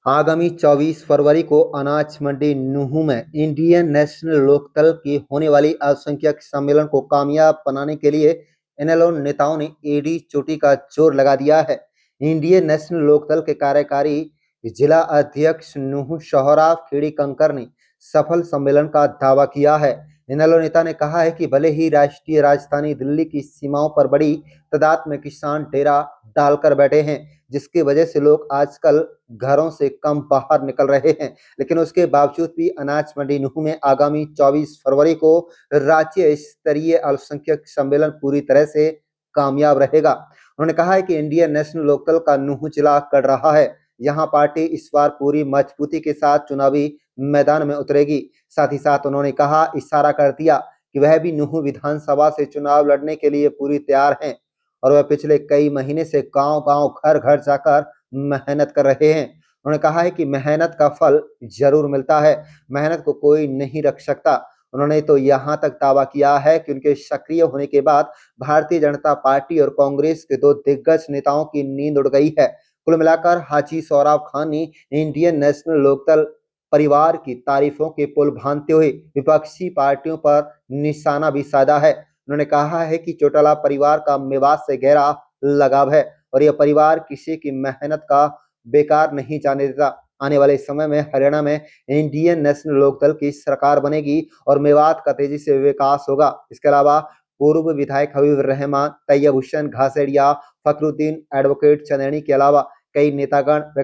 आगामी 24 फरवरी को अनाज मंडी नूंह में इंडियन नेशनल लोकदल की होने वाली अल्पसंख्यक सम्मेलन को कामयाब बनाने के लिए इनेलो नेताओं ने एडी चोटी का जोर लगा दिया है। इंडियन नेशनल लोकदल के कार्यकारी जिला अध्यक्ष नूंह सोहराब खेड़ी कंकर ने सफल सम्मेलन का दावा किया है। इनेलो नेता ने कहा है कि भले ही राष्ट्रीय राजधानी दिल्ली की सीमाओं पर बड़ी तादाद में किसान डेरा डालकर बैठे हैं, जिसकी वजह से लोग आजकल घरों से कम बाहर निकल रहे हैं, लेकिन उसके बावजूद भी अनाज मंडी नूंह में आगामी 24 फरवरी को राज्य स्तरीय अल्पसंख्यक सम्मेलन पूरी तरह से कामयाब रहेगा। उन्होंने कहा है कि इंडियन नेशनल लोकदल का नूंह जिला कर रहा है। यहाँ पार्टी इस बार पूरी मजबूती के साथ चुनावी मैदान में उतरेगी। साथ ही साथ उन्होंने कहा, इशारा कर दिया कि वह भी नूंह विधानसभा से चुनाव लड़ने के लिए पूरी तैयार हैं और वह पिछले कई महीने से गांव-गांव, घर-घर जाकर मेहनत कर रहे हैं। उन्होंने कहा है कि मेहनत का फल जरूर मिलता है, मेहनत को कोई नहीं रख सकता। उन्होंने तो यहाँ तक दावा किया है कि उनके सक्रिय होने के बाद भारतीय जनता पार्टी और कांग्रेस के दो दिग्गज नेताओं की नींद उड़ गई है। कुल मिलाकर हाजी सोहराब खान ने इंडियन नेशनल लोकदल परिवार की तारीफों के पुल भानते हुए विपक्षी पार्टियों पर निशाना भी साधा है। उन्होंने कहा है कि चौटाला परिवार का मेवात से गहरा लगाव है और यह परिवार किसी की मेहनत का बेकार नहीं जाने देता। आने वाले समय में हरियाणा में इंडियन नेशनल लोकदल की सरकार बनेगी और मेवात का तेजी से विकास होगा। इसके अलावा पूर्व विधायक हबीब रहमान, तैयब हुसैन घासेड़िया, फखरुद्दीन, एडवोकेट चंदेनी के अलावा कई नेतागण व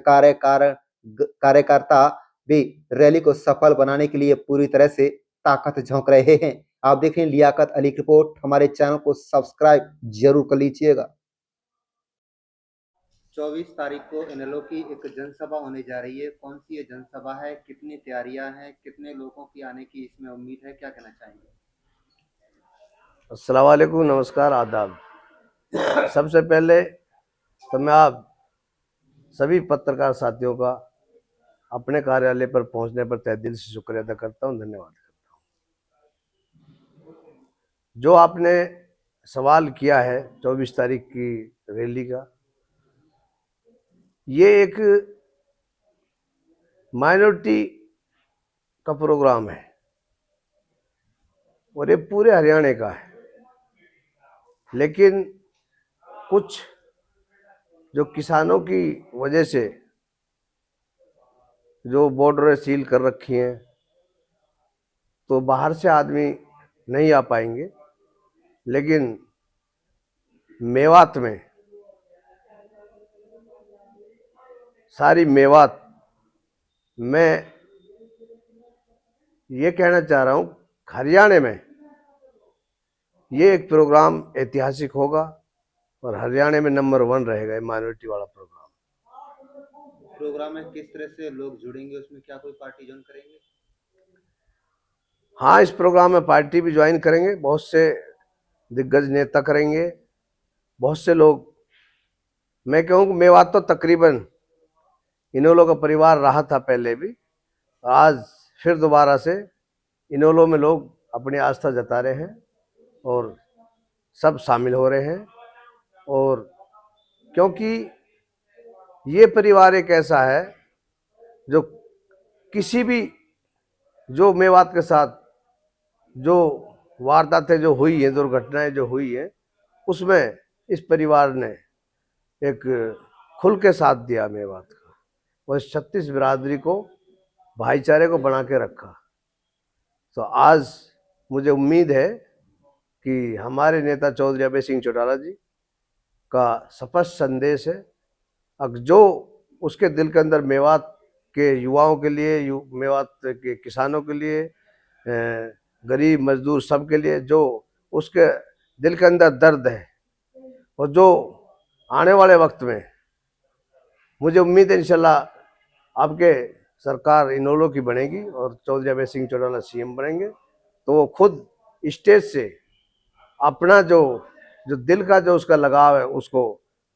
कार्यकर्ता भी रैली को सफल बनाने के लिए पूरी तरह से ताकत झोंक रहे हैं। आप देखें लियाकत अली की रिपोर्ट। हमारे चैनल को सब्सक्राइब जरूर कर लीजिएगा। 24 तारीख को इनेलो की एक जनसभा होने जा रही है। कौन सी ये जनसभा है, कितनी तैयारियां हैं, कितने लोगों की आने की इसमें उम्मीद है, क्या कहना चाहेंगे? अस्सलाम वालेकुम, नमस्कार, आदाब। सबसे पहले तो मैं आप सभी पत्रकार साथियों का अपने कार्यालय पर पहुंचने पर तहे दिल से शुक्रिया अदा करता हूं, धन्यवाद करता हूं। जो आपने सवाल किया है 24 तारीख की रैली का, ये एक माइनॉरिटी का प्रोग्राम है और ये पूरे हरियाणा का है, लेकिन कुछ जो किसानों की वजह से जो बॉर्डर सील कर रखी हैं, तो बाहर से आदमी नहीं आ पाएंगे। लेकिन मेवात में, सारी मेवात, मैं ये कहना चाह रहा हूँ, हरियाणा में ये एक प्रोग्राम ऐतिहासिक होगा और हरियाणा में नंबर 1 रहेगा माइनॉरिटी वाला प्रोग्राम। प्रोग्राम में किस तरह से लोग जुड़ेंगे, उसमें क्या कोई पार्टी ज्वाइन करेंगे? हाँ, इस प्रोग्राम में पार्टी भी ज्वाइन करेंगे, बहुत से दिग्गज नेता करेंगे, बहुत से लोग। मैं कहूँ मेवात तो तकरीबन इनेलो का परिवार रहा था पहले भी, और आज फिर दोबारा से इनेलो में लोग अपनी आस्था जता रहे हैं और सब शामिल हो रहे हैं। और क्योंकि ये परिवार एक ऐसा है जो किसी भी, जो मेवात के साथ जो वारदातें जो हुई हैं, दुर्घटनाएं जो हुई हैं, उसमें इस परिवार ने एक खुल के साथ दिया मेवात का और 36 बिरादरी को, भाईचारे को बना के रखा। तो आज मुझे उम्मीद है कि हमारे नेता चौधरी अभय सिंह चौटाला जी का स्पष्ट संदेश है, अब जो उसके दिल के अंदर मेवात के युवाओं के लिए, मेवात के किसानों के लिए, गरीब मजदूर सब के लिए जो उसके दिल के अंदर दर्द है, और जो आने वाले वक्त में मुझे उम्मीद है इंशाल्लाह आपके सरकार इनेलो की बनेगी और चौधरी अभय सिंह चौटाला सीएम बनेंगे, तो वो खुद स्टेज से अपना जो दिल का जो उसका लगाव है उसको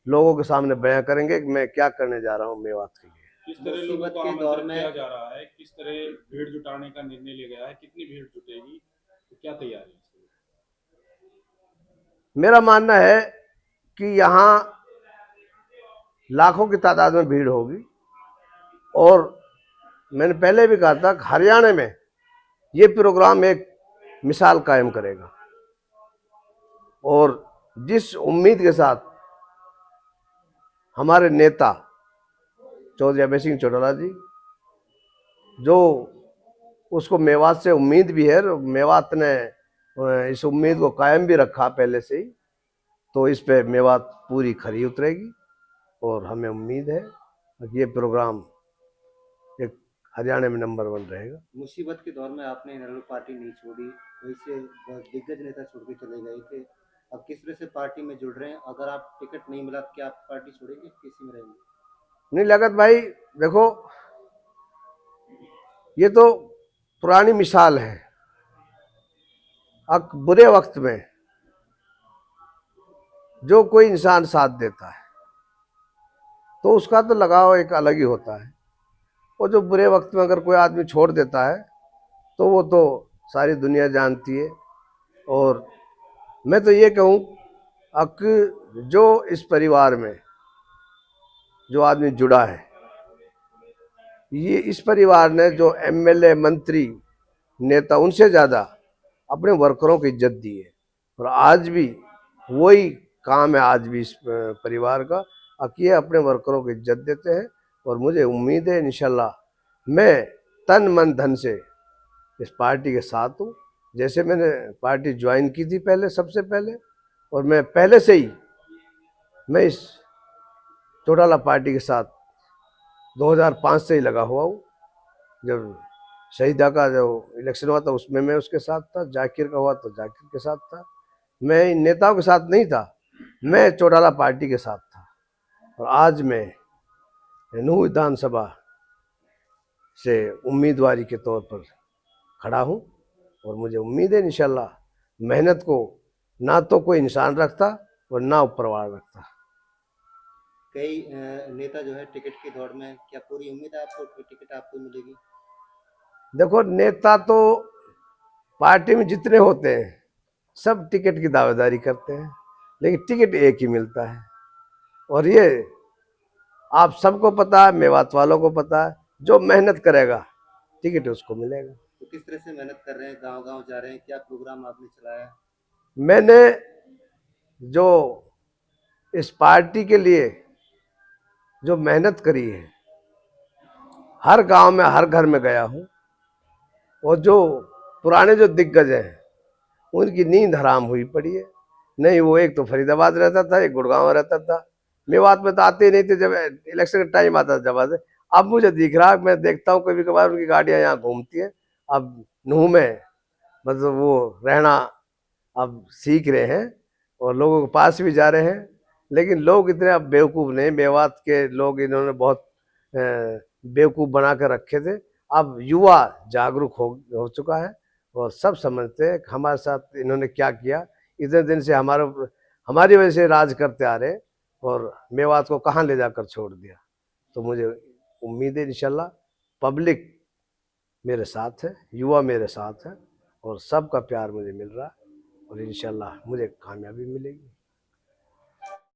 लोगों के सामने बयां करेंगे कि मैं क्या करने जा रहा हूँ मेवात के लिए। किस तरह लोगों को आमंत्रित किया जा रहा है, किस तरह भीड़ जुटाने का निर्णय लिया गया है, कितनी भीड़ जुटेगी, तो क्या तैयारी है? मेरा मानना है कि यहाँ लाखों की तादाद में भीड़ होगी और मैंने पहले भी कहा था कि हरियाणा में ये प्रोग्राम एक मिसाल कायम करेगा। और जिस उम्मीद के साथ हमारे नेता चौधरी अभय सिंह चौटाला जी, जो उसको मेवात से उम्मीद भी है, मेवात ने इस उम्मीद को कायम भी रखा पहले से ही, तो इस पे मेवात पूरी खरी उतरेगी। और हमें उम्मीद है कि ये प्रोग्राम एक हरियाणा में नंबर 1 रहेगा। मुसीबत के दौर में आपने इनेलो पार्टी नहीं छोड़ी, वैसे दिग्गज नेता छोड़ के चले गए थे, अब किस तरह से पार्टी में जुड़ रहे हैं? अगर आप टिकट नहीं मिला तो क्या आप पार्टी छोड़ेंगे, किसी में रहेंगे? नहीं लगत भाई, देखो ये तो पुरानी मिसाल है। अब बुरे वक्त में जो कोई इंसान साथ देता है तो उसका तो लगाव एक अलग ही होता है, और जो बुरे वक्त में अगर कोई आदमी छोड़ देता है तो वो तो सारी दुनिया जानती है। और मैं तो ये कहूँ कि जो इस परिवार में जो आदमी जुड़ा है, ये इस परिवार ने जो एमएलए, मंत्री, नेता, उनसे ज़्यादा अपने वर्करों की इज्जत दी है। और आज भी वही काम है आज भी इस परिवार का, कि ये अपने वर्करों की इज्जत देते हैं। और मुझे उम्मीद है इंशाल्लाह मैं तन मन धन से इस पार्टी के साथ हूँ। जैसे मैंने पार्टी ज्वाइन की थी पहले, सबसे पहले, और मैं पहले से ही मैं इस चौटाला पार्टी के साथ 2005 से ही लगा हुआ हूँ। जब शहीदा का जो इलेक्शन हुआ था उसमें मैं उसके साथ था, जाकिर का हुआ तो जाकिर के साथ था। मैं इन नेताओं के साथ नहीं था, मैं चौटाला पार्टी के साथ था। और आज मैं नूह विधानसभा से उम्मीदवारी के तौर पर खड़ा हूँ। और मुझे उम्मीद है इंशाल्लाह मेहनत को ना तो कोई इंसान रखता और ना ऊपर वाला रखता। कई नेता जो है टिकट की दौड़ में, क्या पूरी उम्मीद है आपको कि टिकट आपको मिलेगी? देखो नेता तो पार्टी में जितने होते हैं सब टिकट की दावेदारी करते हैं, लेकिन टिकट एक ही मिलता है। और ये आप सबको पता है, मेवात वालों को पता है, जो मेहनत करेगा टिकट उसको मिलेगा। तो किस तरह से मेहनत कर रहे हैं, गांव-गांव जा रहे हैं, क्या प्रोग्राम आपने चलाया? मैंने जो इस पार्टी के लिए जो मेहनत करी है, हर गांव में, हर घर में गया हूँ। और जो पुराने जो दिग्गज हैं उनकी नींद हराम हुई पड़ी है। नहीं, वो एक तो फरीदाबाद रहता था, एक गुड़गांव रहता था, मेवात में तो आते ही नहीं थे जब इलेक्शन का टाइम आता था जब आते। अब मुझे दिख रहा है, मैं देखता हूँ कभी कभार उनकी गाड़ियाँ यहाँ घूमती हैं। अब नूह में मतलब वो रहना अब सीख रहे हैं और लोगों के पास भी जा रहे हैं। लेकिन लोग इतने अब बेवकूफ़ नहीं, मेवात के लोग इन्होंने बहुत बेवकूफ़ बना कर रखे थे। अब युवा जागरूक हो चुका है और सब समझते हैं कि हमारे साथ इन्होंने क्या किया। इतने दिन से हमारी वजह से राज करते आ रहे और मेवात को कहाँ ले जाकर छोड़ दिया। तो मुझे उम्मीद है इंशाल्लाह पब्लिक मेरे साथ है, युवा मेरे साथ है और सबका प्यार मुझे मिल रहा है और इंशाल्लाह मुझे कामयाबी मिलेगी।